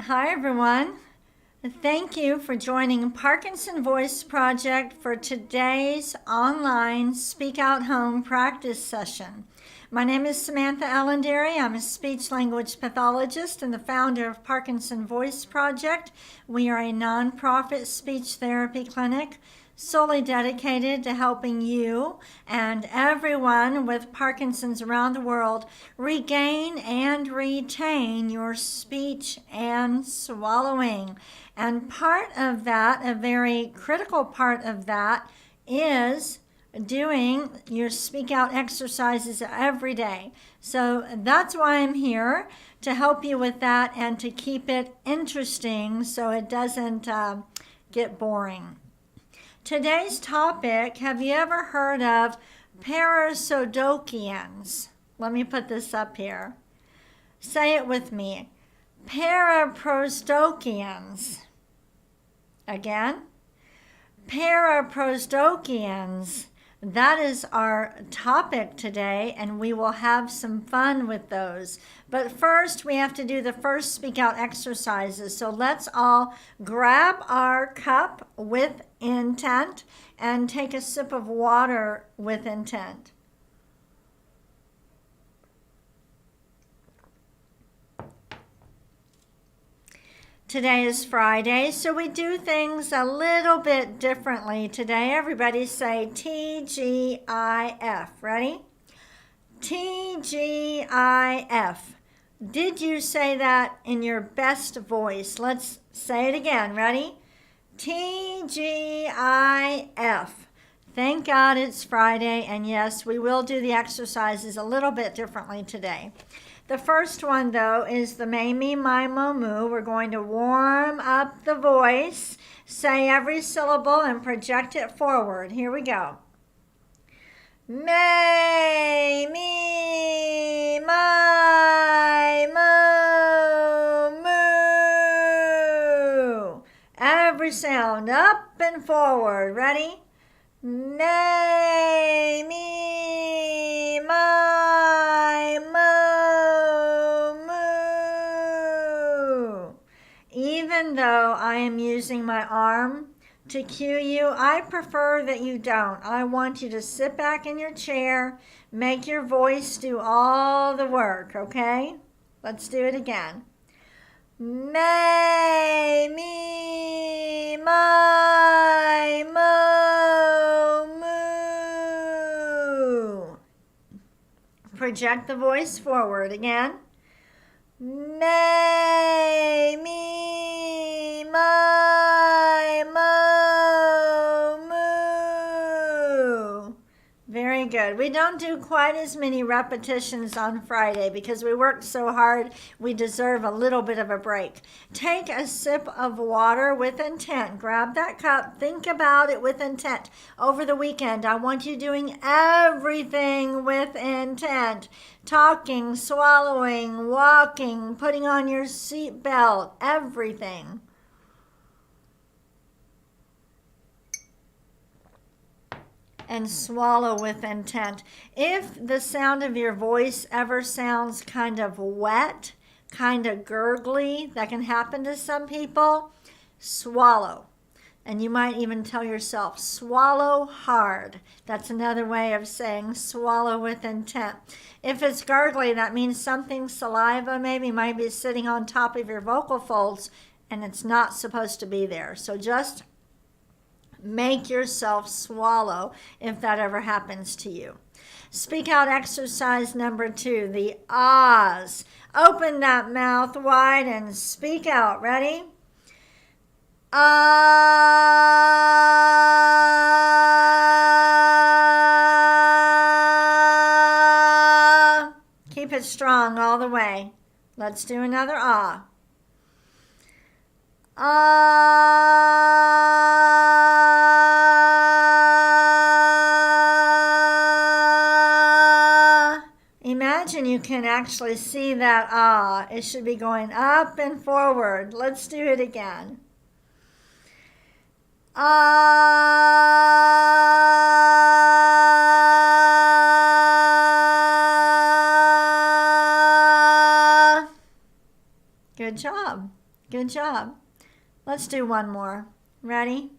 Hi, everyone. Thank you for joining Parkinson Voice Project for today's online Speak Out Home practice session. My name is Samantha Allenderry. I'm a speech language pathologist and the founder of Parkinson Voice Project. We are a nonprofit speech therapy clinic solely dedicated to helping you and everyone with Parkinson's around the world regain and retain your speech and swallowing. And part of that, a very critical part of that, is doing your speak out exercises every day. So that's why I'm here, to help you with that and to keep it interesting so it doesn't get boring. Today's topic, have you ever heard of PARAPROSDOKIANS? Let me put this up here. Say it with me. PARAPROSDOKIANS. Again. PARAPROSDOKIANS. That is our topic today, and we will have some fun with those. But first, we have to do the first speak out exercises. So let's all grab our cup with intent and take a sip of water with intent. Today is Friday, so we do things a little bit differently today. Everybody say TGIF. Ready? TGIF. Did you say that in your best voice? Let's say it again. Ready? TGIF. Thank God it's Friday, and yes, we will do the exercises a little bit differently today. The first one, though, is the May, Me, My, Mo, Moo. We're going to warm up the voice, say every syllable, and project it forward. Here we go. May, me, my, mo, moo. Every sound up and forward. Ready? May, me, my, mo, moo. Even though I am using my arm to cue you, I prefer that you don't. I want you to sit back in your chair, make your voice do all the work, okay? Let's do it again. May, me, my, mo, moo. Project the voice forward again. May, me, my, mo, moo. Very good. We don't do quite as many repetitions on Friday because we worked so hard. We deserve a little bit of a break. Take a sip of water with intent. Grab that cup. Think about it with intent. Over the weekend, I want you doing everything with intent. Talking, swallowing, walking, putting on your seatbelt, everything. And swallow with intent. If the sound of your voice ever sounds kind of wet, kind of gurgly, that can happen to some people, swallow. And you might even tell yourself, swallow hard. That's another way of saying swallow with intent. If it's gurgly, that means something, saliva maybe, might be sitting on top of your vocal folds, and it's not supposed to be there. So just make yourself swallow if that ever happens to you. Speak out exercise number 2, the ahs. Open that mouth wide and speak out. Ready? Ah. Keep it strong all the way. Let's do another ah. Ah. Imagine you can actually see that ah. It should be going up and forward. Let's do it again. Ah. Good job. Good job. Let's do one more. Ready?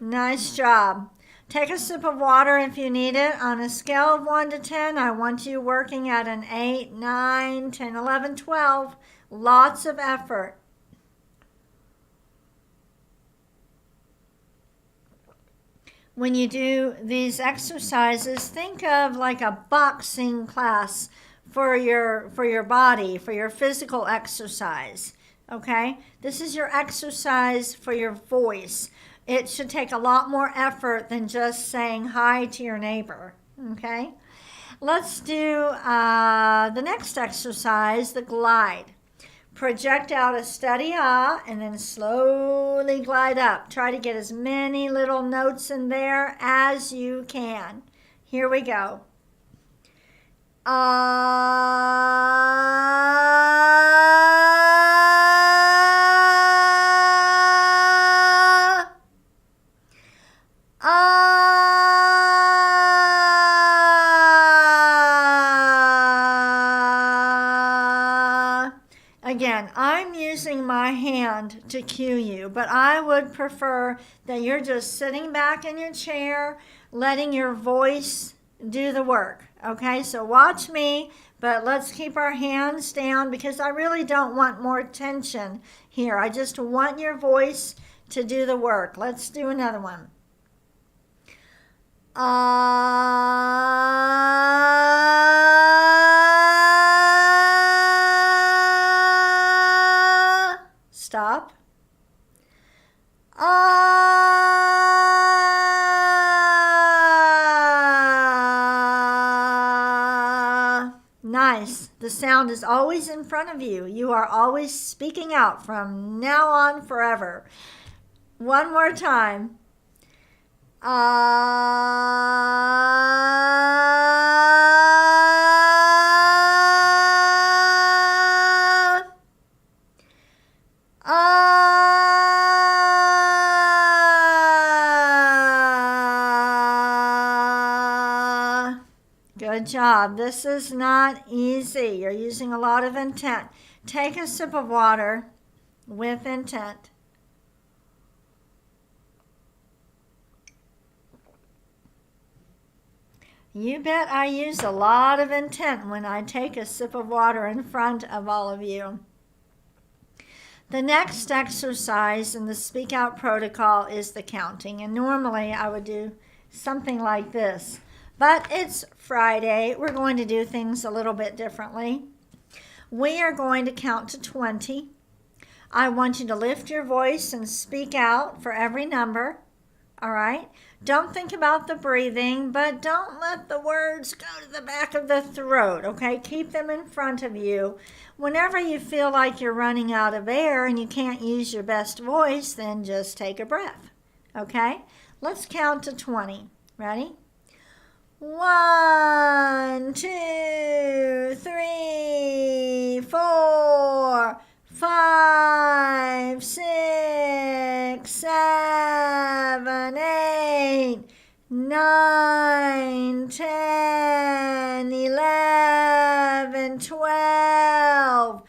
Nice job. Take a sip of water if you need it. On a scale of 1 to 10, I want you working at an 8, 9, 10, 11, 12. Lots of effort. When you do these exercises, think of like a boxing class for your body, for your physical exercise. Okay? This is your exercise for your voice. It should take a lot more effort than just saying hi to your neighbor. Okay? Let's do the next exercise, the glide. Project out a steady ah and then slowly glide up. Try to get as many little notes in there as you can. Here we go. Again, I'm using my hand to cue you, but I would prefer that you're just sitting back in your chair, letting your voice do the work. Okay, so watch me, but let's keep our hands down because I really don't want more tension here. I just want your voice to do the work. Let's do another one. Stop. Nice. The sound is always in front of you. You are always speaking out from now on forever. One more time. Good job. This is not easy. You're using a lot of intent. Take a sip of water with intent. You bet I use a lot of intent when I take a sip of water in front of all of you. The next exercise in the Speak Out protocol is the counting. And normally I would do something like this. But it's Friday. We're going to do things a little bit differently. We are going to count to 20. I want you to lift your voice and speak out for every number. All right? Don't think about the breathing, but don't let the words go to the back of the throat, okay? Keep them in front of you. Whenever you feel like you're running out of air and you can't use your best voice, then just take a breath, okay? Let's count to 20. Ready? 1, 2, 3, 4, 5, 6, 7, 8, 9, 10, 11, 12,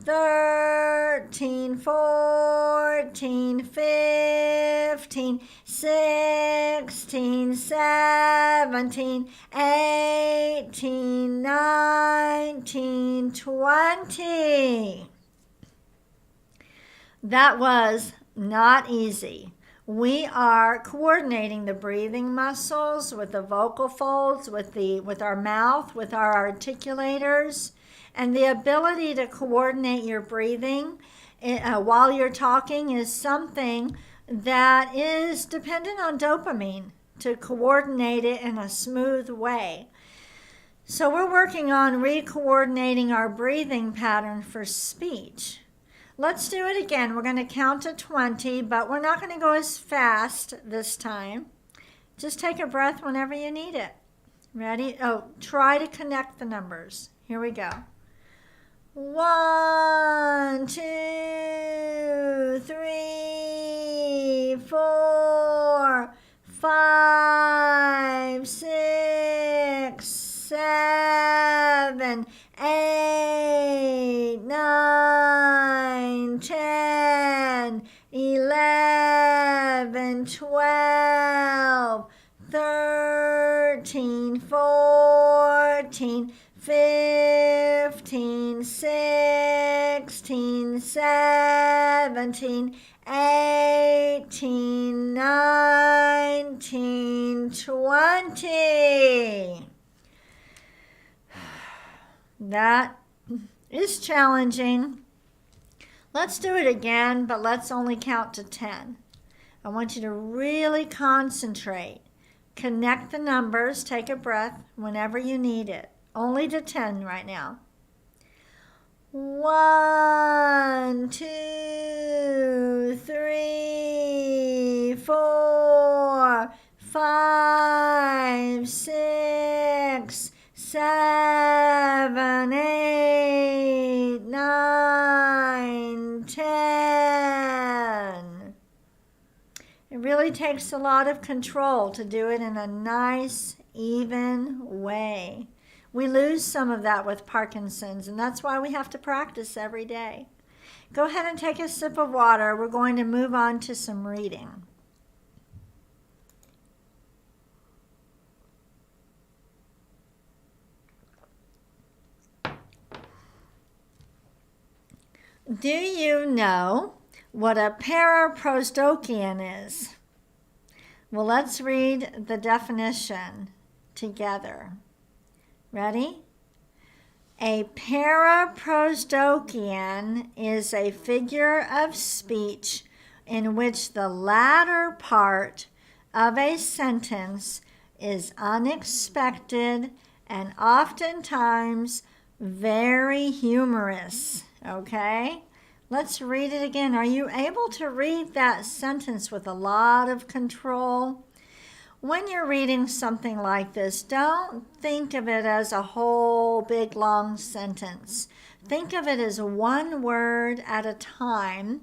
13, 14, 15, 16, 17, 18, 19, 20. That was not easy. We are coordinating the breathing muscles with the vocal folds, with our mouth, with our articulators, and the ability to coordinate your breathing while you're talking is something that is dependent on dopamine to coordinate it in a smooth way. So we're working on re-coordinating our breathing pattern for speech. Let's do it again. We're going to count to 20, but we're not going to go as fast this time. Just take a breath whenever you need it. Ready? Oh, try to connect the numbers. Here we go. 1, 2, 3, 4, seven, 8, 9, 10, 11, 12, 13, 14, 15, 16, 17, 18, 19, 20. That is challenging. Let's do it again, but let's only count to 10. I want you to really concentrate. Connect the numbers. Take a breath whenever you need it. Only to 10 right now. 1, 2, 3, 4, 5, 6, 7, 8, 9, 10. It really takes a lot of control to do it in a nice, even way. We lose some of that with Parkinson's, and that's why we have to practice every day. Go ahead and take a sip of water. We're going to move on to some reading. Do you know what a PARAPROSDOKIAN is? Well, let's read the definition together. Ready? A PARAPROSDOKIAN is a figure of speech in which the latter part of a sentence is unexpected and oftentimes very humorous. Okay? Let's read it again. Are you able to read that sentence with a lot of control? When you're reading something like this, don't think of it as a whole big long sentence. Think of it as one word at a time,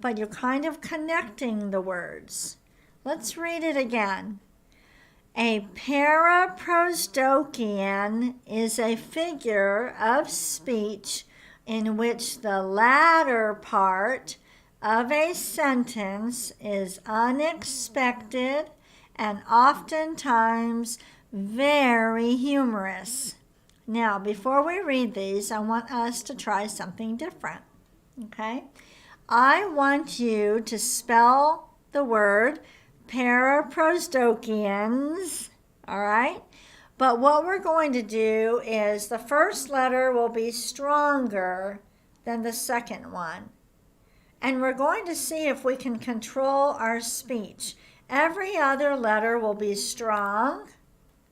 but you're kind of connecting the words. Let's read it again. A PARAPROSDOKIAN is a figure of speech in which the latter part of a sentence is unexpected and oftentimes very humorous. Now, before we read these, I want us to try something different, okay? I want you to spell the word PARAPROSDOKIANS, all right? But what we're going to do is the first letter will be stronger than the second one. And we're going to see if we can control our speech. Every other letter will be strong,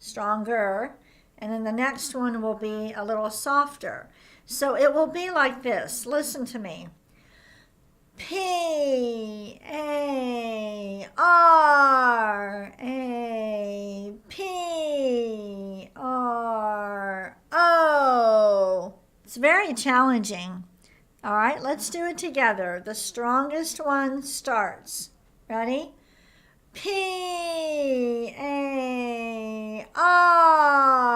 stronger, and then the next one will be a little softer. So it will be like this. Listen to me. P-A-R-A-P-R-O. It's very challenging. All right, let's do it together. The strongest one starts. Ready? P-A-R-A-P-R-O-S-D-O-K-I-A-N-S.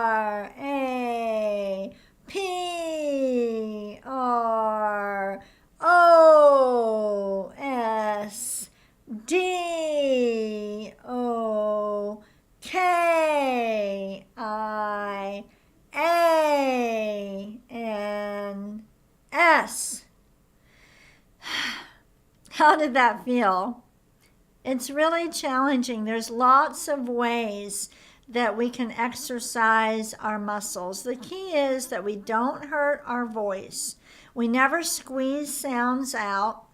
How did that feel? It's really challenging. There's lots of ways that we can exercise our muscles. The key is that we don't hurt our voice. We never squeeze sounds out.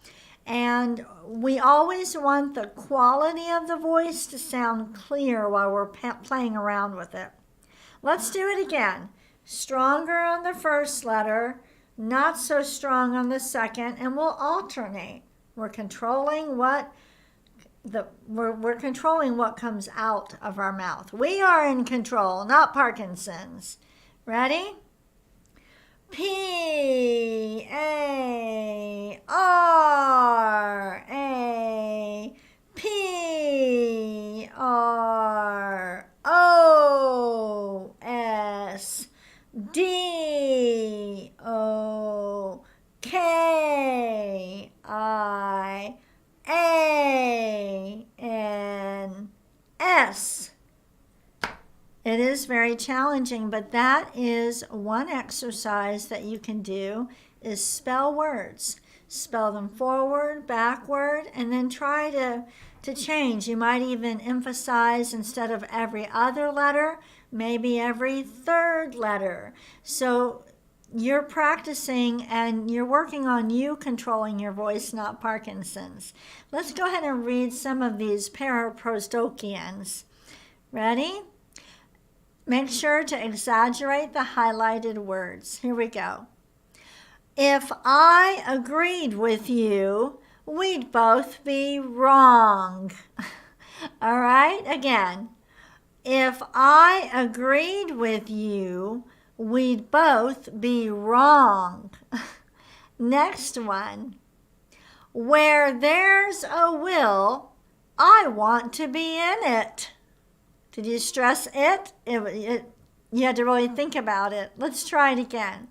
And we always want the quality of the voice to sound clear while we're playing around with it. Let's do it again. Stronger on the first letter, not so strong on the second, and we'll alternate. We're controlling what comes out of our mouth. We are in control, not Parkinson's. Ready? P-A-R-A-P-R-O-S-D K-I-A-N-S. It is very challenging, but that is one exercise that you can do, is spell words. Spell them forward, backward, and then try to change. You might even emphasize, instead of every other letter, maybe every third letter. So you're practicing and you're working on you controlling your voice, not Parkinson's. Let's go ahead and read some of these PARAPROSDOKIANS. Ready? Make sure to exaggerate the highlighted words. Here we go. If I agreed with you, we'd both be wrong. All right, again. If I agreed with you, we'd both be wrong. Next one. Where there's a will, I want to be in it. Did you stress it? You had to really think about it. Let's try it again.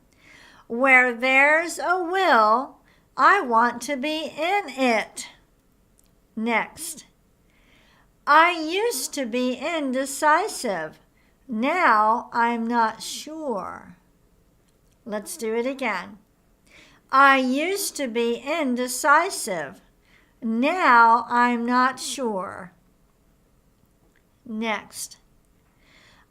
Where there's a will, I want to be in it. Next. I used to be indecisive. Now I'm not sure. Let's do it again. I used to be indecisive. Now I'm not sure. Next.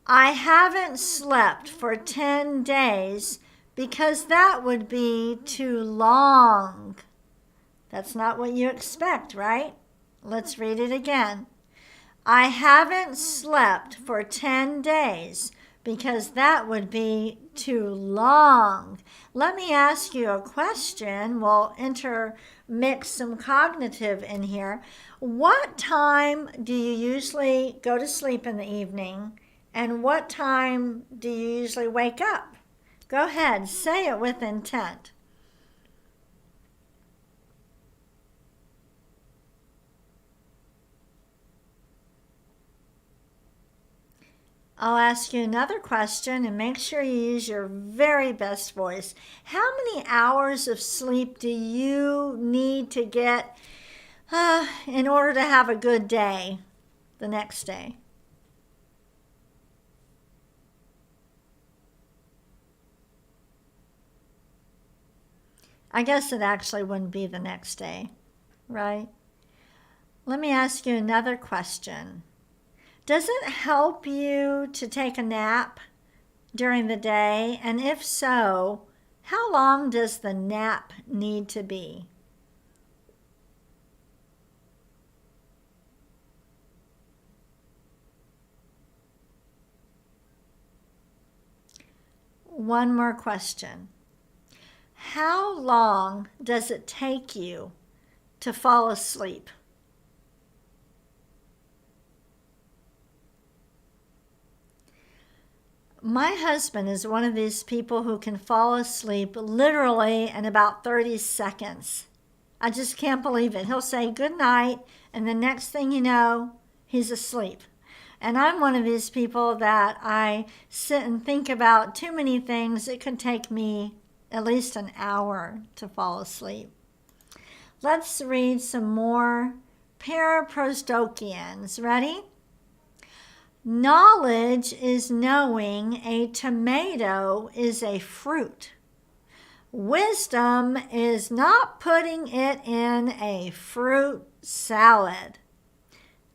I haven't slept for 10 days because that would be too long. That's not what you expect, right? Let's read it again. I haven't slept for 10 days because that would be too long. Let me ask you a question. We'll intermix some cognitive in here. What time do you usually go to sleep in the evening, and what time do you usually wake up? Go ahead, say it with intent. I'll ask you another question, and make sure you use your very best voice. How many hours of sleep do you need to get in order to have a good day the next day? I guess it actually wouldn't be the next day, right? Let me ask you another question. Does it help you to take a nap during the day? And if so, how long does the nap need to be? One more question. How long does it take you to fall asleep? My husband is one of these people who can fall asleep literally in about 30 seconds. I just can't believe it. He'll say good night, and the next thing you know, he's asleep. And I'm one of these people that I sit and think about too many things. It could take me at least an hour to fall asleep. Let's read some more PARAPROSDOKIANS. Ready? Knowledge is knowing a tomato is a fruit. Wisdom is not putting it in a fruit salad.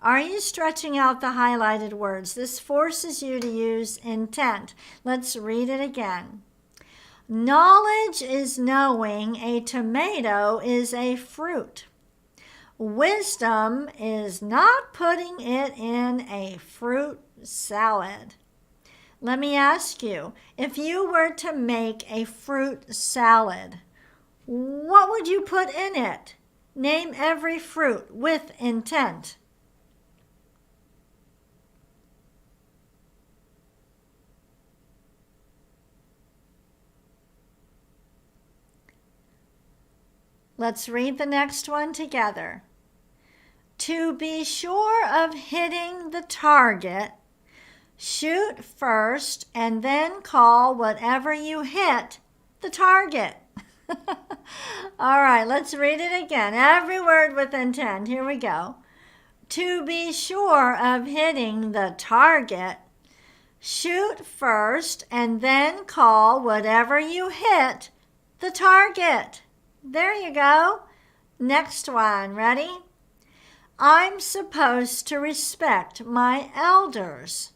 Are you stretching out the highlighted words? This forces you to use intent. Let's read it again. Knowledge is knowing a tomato is a fruit. Wisdom is not putting it in a fruit salad. Let me ask you, if you were to make a fruit salad, what would you put in it? Name every fruit with intent. Let's read the next one together. To be sure of hitting the target, shoot first and then call whatever you hit the target. All right, let's read it again. Every word with intent. Here we go. To be sure of hitting the target, shoot first and then call whatever you hit the target. There you go. Next one. Ready? I'm supposed to respect my elders,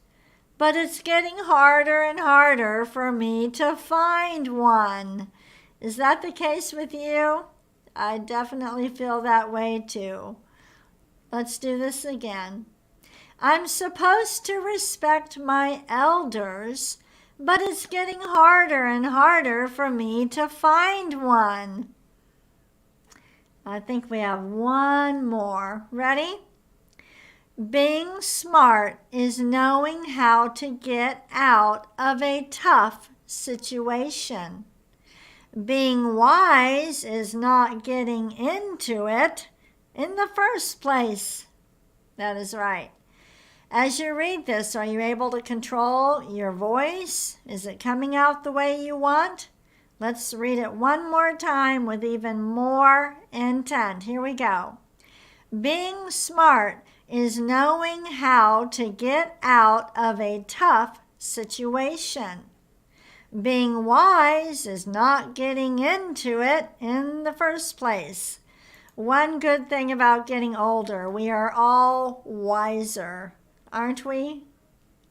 but it's getting harder and harder for me to find one. Is that the case with you? I definitely feel that way too. Let's do this again. I'm supposed to respect my elders, but it's getting harder and harder for me to find one. I think we have one more. Ready? Being smart is knowing how to get out of a tough situation. Being wise is not getting into it in the first place. That is right. As you read this, are you able to control your voice? Is it coming out the way you want? Let's read it one more time with even more intent. Here we go. Being smart is knowing how to get out of a tough situation. Being wise is not getting into it in the first place. One good thing about getting older, we are all wiser, aren't we?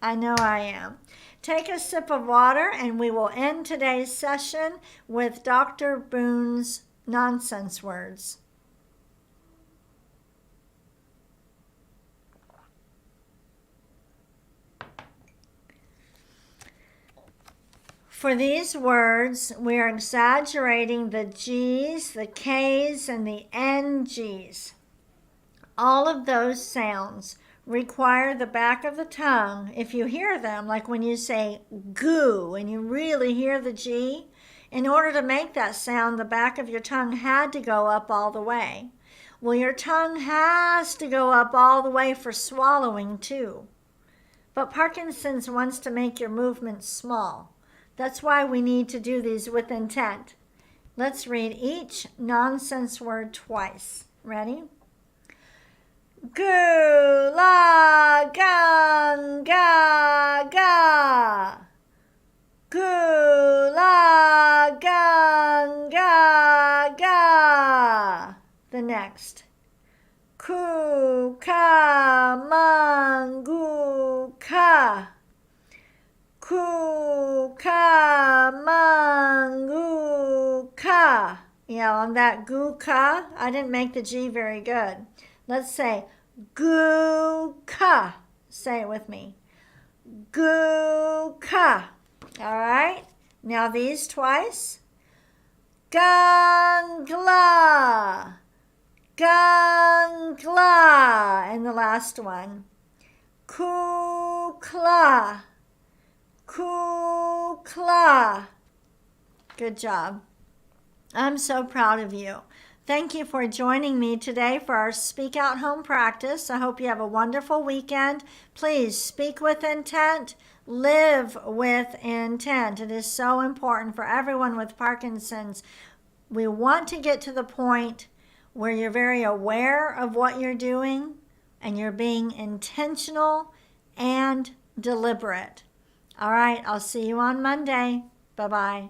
I know I am. Take a sip of water and we will end today's session with Dr. Boone's nonsense words. For these words, we are exaggerating the G's, the K's, and the NG's. All of those sounds require the back of the tongue. If you hear them, like when you say goo and you really hear the G, in order to make that sound, the back of your tongue had to go up all the way. Well, your tongue has to go up all the way for swallowing too. But Parkinson's wants to make your movements small. That's why we need to do these with intent. Let's read each nonsense word twice. Ready? Gu la gang ga ga. Gu la gang ga ga. The next. Ku ka man gu ka. Ku ka man gu ka. Yeah, on that gu ka, I didn't make the G very good. Let's say gu ka. Say it with me. Gu ka. All right. Now these twice. Gangla. Gangla. And the last one. Kukla. Kukla. Good job. I'm so proud of you. Thank you for joining me today for our Speak Out Home practice. I hope you have a wonderful weekend. Please speak with intent, live with intent. It is so important for everyone with Parkinson's. We want to get to the point where you're very aware of what you're doing and you're being intentional and deliberate. All right, I'll see you on Monday. Bye-bye.